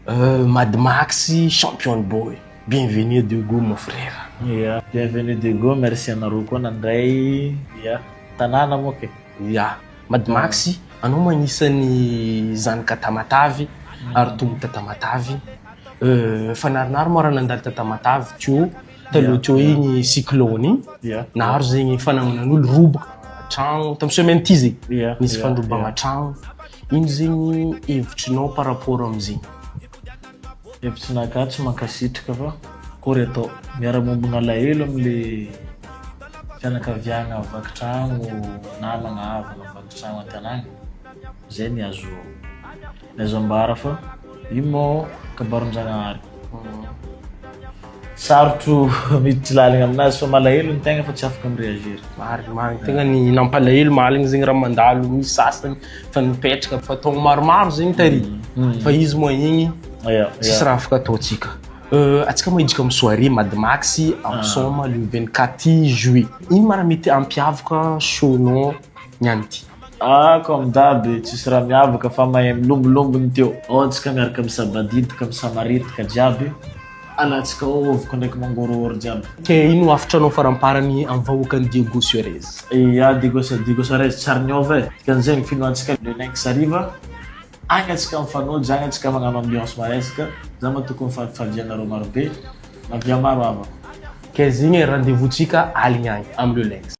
Mad Max, champion boy. Bienvenue de go mon frère. Yeah, bienvenue de go, merci anareo koa nandray. Yeah, tanàna moa ke. Ya, Mad Max, anao magnisan'ny zanaka Tamatavy ary tongotra Tamatavy. Fanarinary moa raha nandalo ta Tamatavy teo taloha teo igny cyclone Yeah. naharo zegny fanagnanan'olo roboka tragno tamin'ny semaine ty zegny Yeah, nisy yeah, fandrobagna yeah. tragno. Ino zegny hevitrinao par rapport am'zegny? Hevitsinakahy tsy mankasitraka fa kory atao miara-mombogna alahelo am'le fianakaviagna vaky tragno namagna havagna vaky tragno an-tanàgna. Zay ny azo ambara fa io moa kabaron-janahary. Sarotro miditry lalina aminazy fa malahelo ny tegna fa tsy afaka mireagira. Marigny tegna ny nampalahelo maligny zegny raha mandalo misy sasany fa nipetraka fa taogno maromaro zegny tary fa izy moa igny Yeah, tsisy raha afaka ataontsika. Atsika mahidrika amin'ny soirée Mad Max amsoma le 24 juillet. Ino mara mety ampiavaka shownao niany ty? Comme d'hab tsisy raha miavaka fa mahay milombolombo teo. Antsika miaraka misabadidika misamaritika jiaby. Alatsika ovoko ndraiky mangorohoro jiaby. Ke ino afitranao faramparany amin'ny vahoakan'ny Diego Suarez? Ya Diego Suarez tsary niova e. Dikan'izay ny finoantsika le 9 sariva. Agny atsika mifanojo, agny atsika magnano ambiance maresaka. Za ma tokony fifadianareo marobe. Mavia maro ava. Ke zegny rendez-vous tsika aligny agny amin'ny le Lynx.